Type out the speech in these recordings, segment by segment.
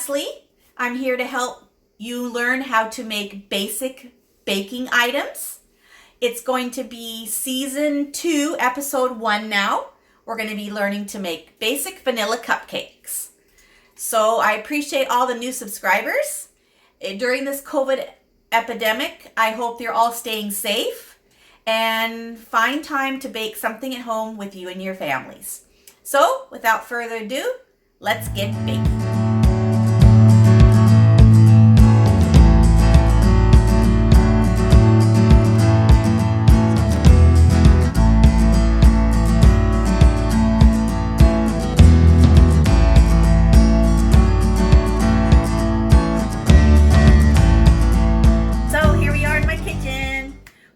Leslie. I'm here to help you learn how to make basic baking items. It's going to be season 2, episode 1 now. We're going to be learning to make basic vanilla cupcakes. So I appreciate all the new subscribers. During this COVID epidemic, I hope you're all staying safe and find time to bake something at home with you and your families. So without further ado, let's get baking.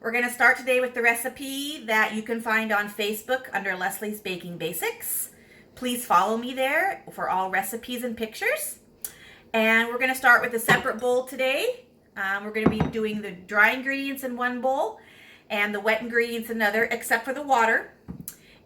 We're going to start today with the recipe that you can find on Facebook under Leslie's Baking Basics. Please follow me there for all recipes and pictures. And we're going to start with a separate bowl today. We're going to be doing the dry ingredients in one bowl and the wet ingredients in another, except for the water.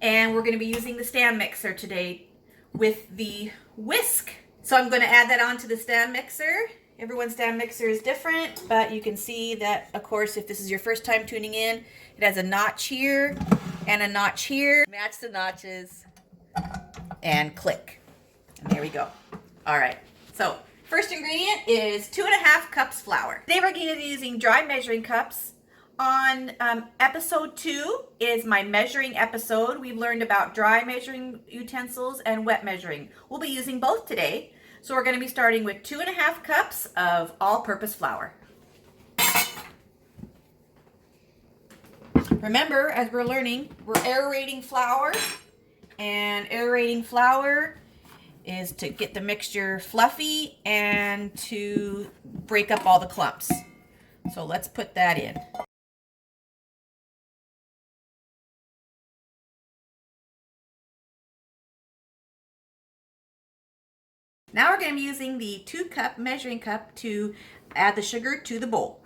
And we're going to be using the stand mixer today with the whisk. So I'm going to add that onto the stand mixer. Everyone's stand mixer is different, but you can see that, of course, if this is your first time tuning in, it has a notch here and a notch here. Match the notches and click. And there we go. All right. So first ingredient is 2.5 cups flour. Today we're going to be using dry measuring cups. On episode 2 is my measuring episode. We've learned about dry measuring utensils and wet measuring. We'll be using both today. So we're going to be starting with 2.5 cups of all-purpose flour. Remember, as we're learning, we're aerating flour, and aerating flour is to get the mixture fluffy and to break up all the clumps. So let's put that in. Now we're going to be using the 2-cup measuring cup to add the sugar to the bowl.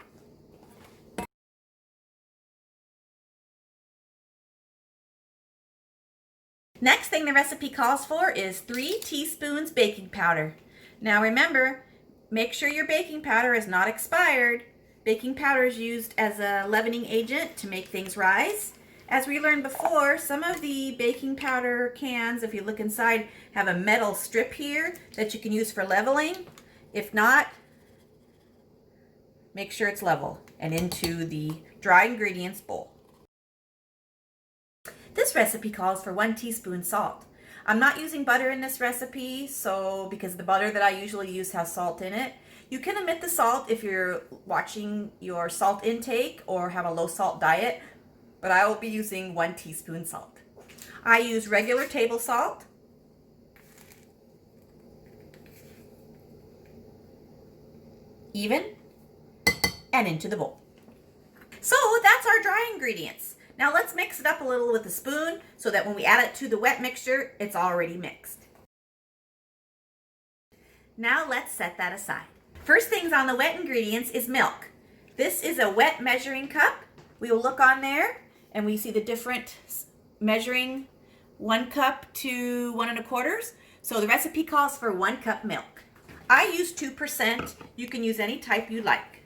Next thing the recipe calls for is 3 teaspoons baking powder. Now remember, make sure your baking powder is not expired. Baking powder is used as a leavening agent to make things rise. As we learned before, some of the baking powder cans, if you look inside, have a metal strip here that you can use for leveling. If not, make sure it's level and into the dry ingredients bowl. This recipe calls for 1 teaspoon salt. I'm not using butter in this recipe, because the butter that I usually use has salt in it. You can omit the salt if you're watching your salt intake or have a low salt diet, but I will be using 1 teaspoon salt. I use regular table salt. Even and into the bowl. So that's our dry ingredients. Now let's mix it up a little with a spoon so that when we add it to the wet mixture, it's already mixed. Now let's set that aside. First things on the wet ingredients is milk. This is a wet measuring cup. We will look on there and we see the different measuring, 1 cup to 1 1/4. So the recipe calls for 1 cup milk. I use 2%. You can use any type you like.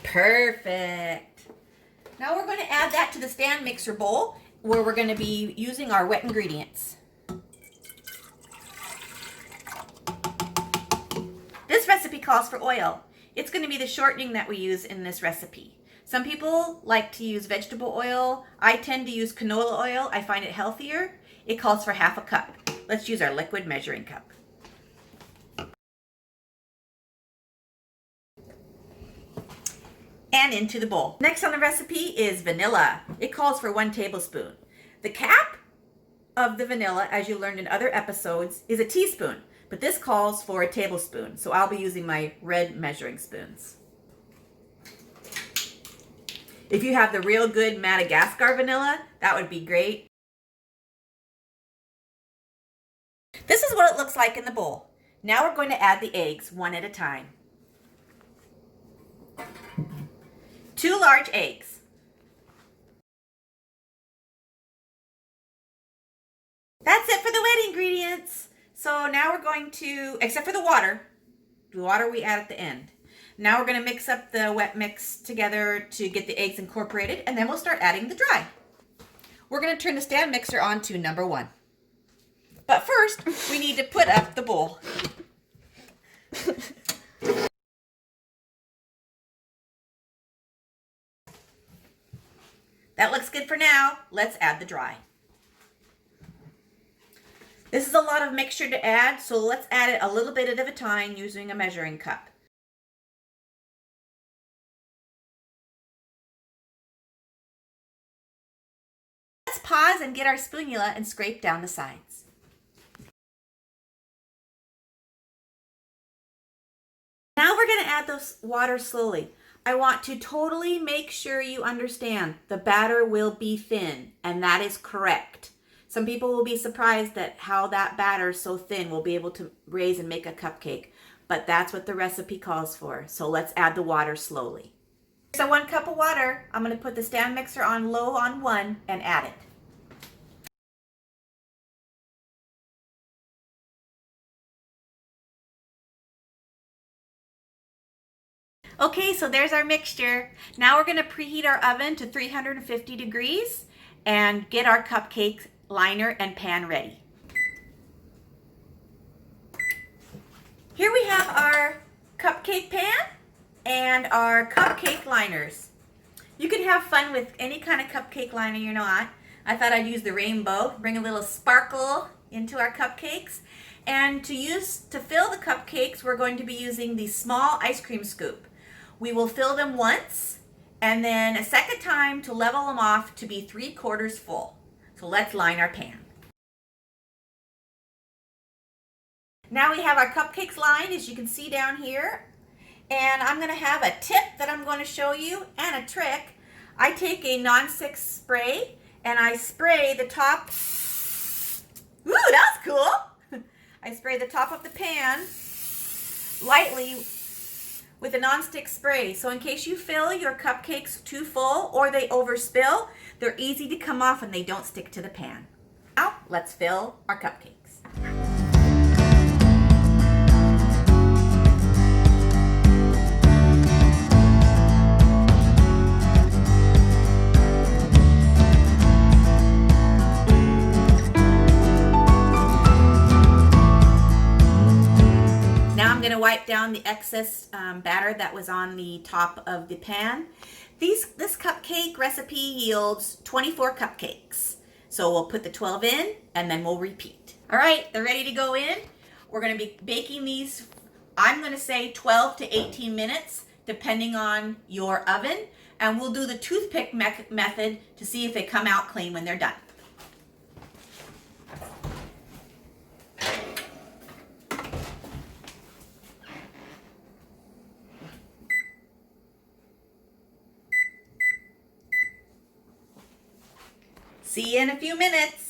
Perfect. Now we're going to add that to the stand mixer bowl where we're going to be using our wet ingredients. This recipe calls for oil. It's going to be the shortening that we use in this recipe. Some people like to use vegetable oil. I tend to use canola oil. I find it healthier. It calls for 1/2 cup. Let's use our liquid measuring cup. And into the bowl. Next on the recipe is vanilla. It calls for 1 tablespoon. The cap of the vanilla, as you learned in other episodes, is a teaspoon. But this calls for a tablespoon, so I'll be using my red measuring spoons. If you have the real good Madagascar vanilla, that would be great. This is what it looks like in the bowl. Now we're going to add the eggs one at a time. 2 large eggs. That's it for the wet ingredients. So now we're going to, except for the water we add at the end. Now we're going to mix up the wet mix together to get the eggs incorporated, and then we'll start adding the dry. We're going to turn the stand mixer on to number 1. But first, we need to put up the bowl. That looks good for now. Let's add the dry. This is a lot of mixture to add, so let's add it a little bit at a time using a measuring cup. Let's pause and get our spoonula and scrape down the sides. Now we're going to add the water slowly. I want to totally make sure you understand the batter will be thin, and that is correct. Some people will be surprised at how that batter so thin will be able to raise and make a cupcake, but that's what the recipe calls for. So let's add the water slowly. So 1 cup of water, I'm going to put the stand mixer on low on 1 and add it. Okay, so there's our mixture. Now we're going to preheat our oven to 350 degrees and get our cupcake liner and pan ready. Here we have our cupcake pan and our cupcake liners. You can have fun with any kind of cupcake liner you want. I thought I'd use the rainbow, bring a little sparkle into our cupcakes. And to fill the cupcakes, we're going to be using the small ice cream scoop. We will fill them once and then a second time to level them off to be 3/4 full. So let's line our pan. Now we have our cupcakes lined, as you can see down here. And I'm going to have a tip that I'm going to show you and a trick. I take a non-stick spray and I spray the top. Ooh, that's cool. I spray the top of the pan lightly with a non-stick spray. So in case you fill your cupcakes too full or they overspill, they're easy to come off and they don't stick to the pan. Now, let's fill our cupcakes. I'm going to wipe down the excess batter that was on the top of the pan. This cupcake recipe yields 24 cupcakes. So we'll put the 12 in and then we'll repeat. All right, they're ready to go in. We're going to be baking these, I'm going to say 12 to 18 minutes, depending on your oven. And we'll do the toothpick method to see if they come out clean when they're done. See you in a few minutes.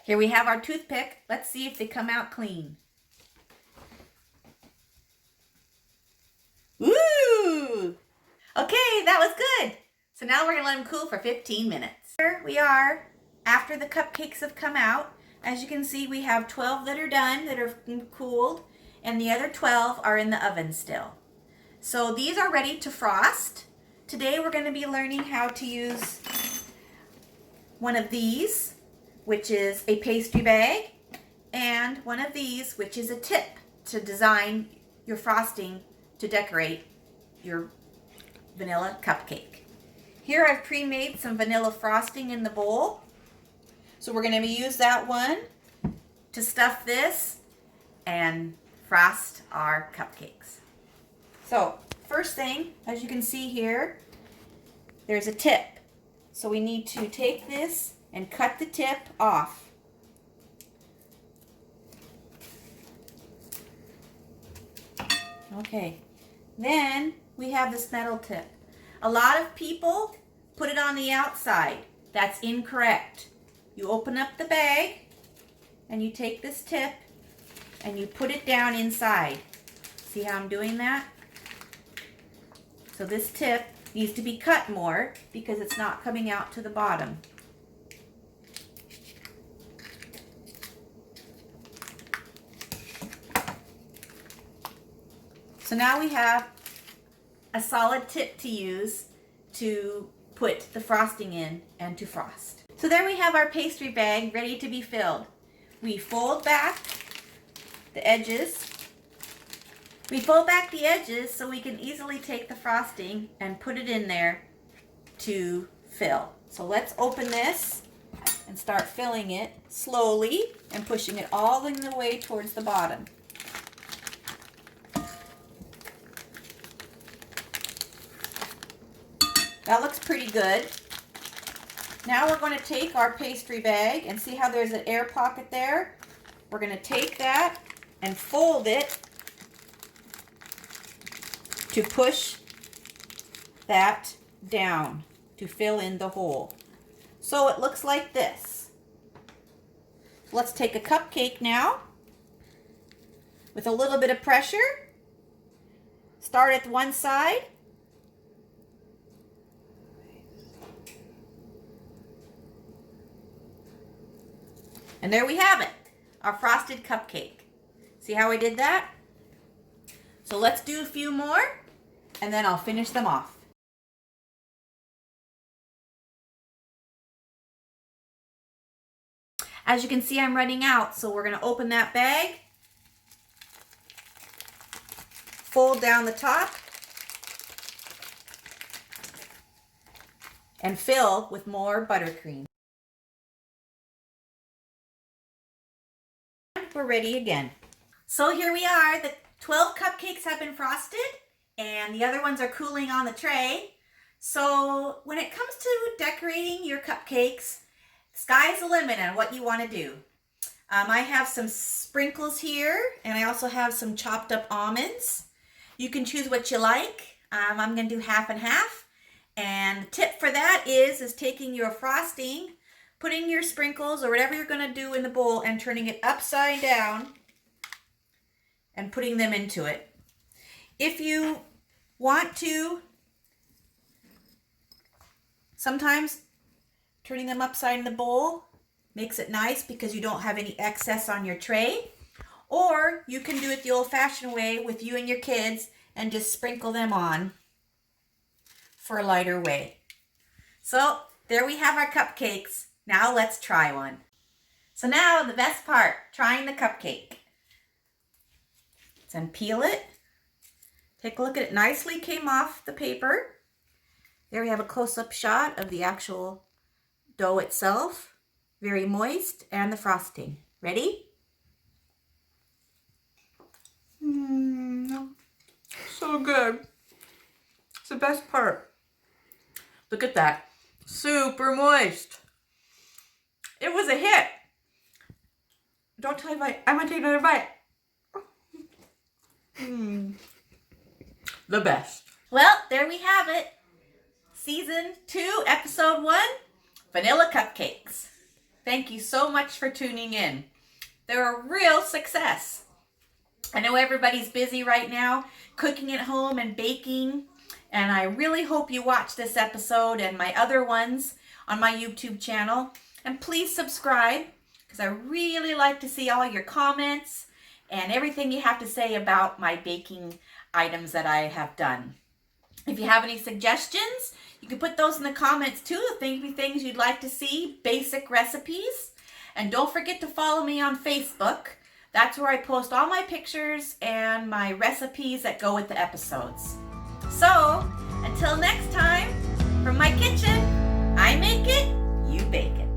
Here we have our toothpick. Let's see if they come out clean. Ooh! Okay, that was good. So now we're going to let them cool for 15 minutes. Here we are after the cupcakes have come out. As you can see, we have 12 that are done, that are cooled, and the other 12 are in the oven still. So these are ready to frost. Today we're going to be learning how to use one of these, which is a pastry bag, and one of these, which is a tip to design your frosting to decorate your vanilla cupcake. Here I've pre-made some vanilla frosting in the bowl. So we're going to use that one to stuff this and frost our cupcakes. So first thing, as you can see here, there's a tip. So we need to take this and cut the tip off Okay, then we have this metal tip. A lot of people put it on the outside. That's incorrect. You open up the bag and you take this tip and you put it down inside. See how I'm doing that? So this tip needs to be cut more because it's not coming out to the bottom. So now we have a solid tip to use to put the frosting in and to frost. So there we have our pastry bag ready to be filled. We fold back the edges. We fold back the edges so we can easily take the frosting and put it in there to fill. So let's open this and start filling it slowly and pushing it all the way towards the bottom. That looks pretty good. Now we're going to take our pastry bag and see how there's an air pocket there. We're going to take that and fold it to push that down to fill in the hole. So it looks like this. Let's take a cupcake now with a little bit of pressure. Start at one side. And there we have it, our frosted cupcake. See how I did that? So let's do a few more and then I'll finish them off. As you can see, I'm running out, so we're going to open that bag, fold down the top, and fill with more buttercream. We're ready again. So here we are. The 12 cupcakes have been frosted and the other ones are cooling on the tray. So when it comes to decorating your cupcakes, sky's the limit on what you want to do. I have some sprinkles here and I also have some chopped up almonds. You can choose what you like. I'm going to do half and half. And the tip for that is taking your frosting, putting your sprinkles or whatever you're going to do in the bowl and turning it upside down and putting them into it. If you want to, sometimes turning them upside in the bowl makes it nice because you don't have any excess on your tray. Or you can do it the old-fashioned way with you and your kids and just sprinkle them on for a lighter way. So there we have our cupcakes. Now let's try one. So now the best part, trying the cupcake. Let's unpeel it. Take a look at it. Nicely came off the paper. There we have a close-up shot of the actual dough itself. Very moist, and the frosting. Ready? So good. It's the best part. Look at that. Super moist. It was a hit. Don't tell anybody. I'm going to take another bite. The best. Well, there we have it. Season 2, Episode 1, Vanilla Cupcakes. Thank you so much for tuning in. They're a real success. I know everybody's busy right now, cooking at home and baking, and I really hope you watch this episode and my other ones on my YouTube channel. And please subscribe, because I really like to see all your comments and everything you have to say about my baking items that I have done. If you have any suggestions, you can put those in the comments too. Maybe things you'd like to see, basic recipes. And don't forget to follow me on Facebook. That's where I post all my pictures and my recipes that go with the episodes. So, until next time, from my kitchen, I make it, you bake it.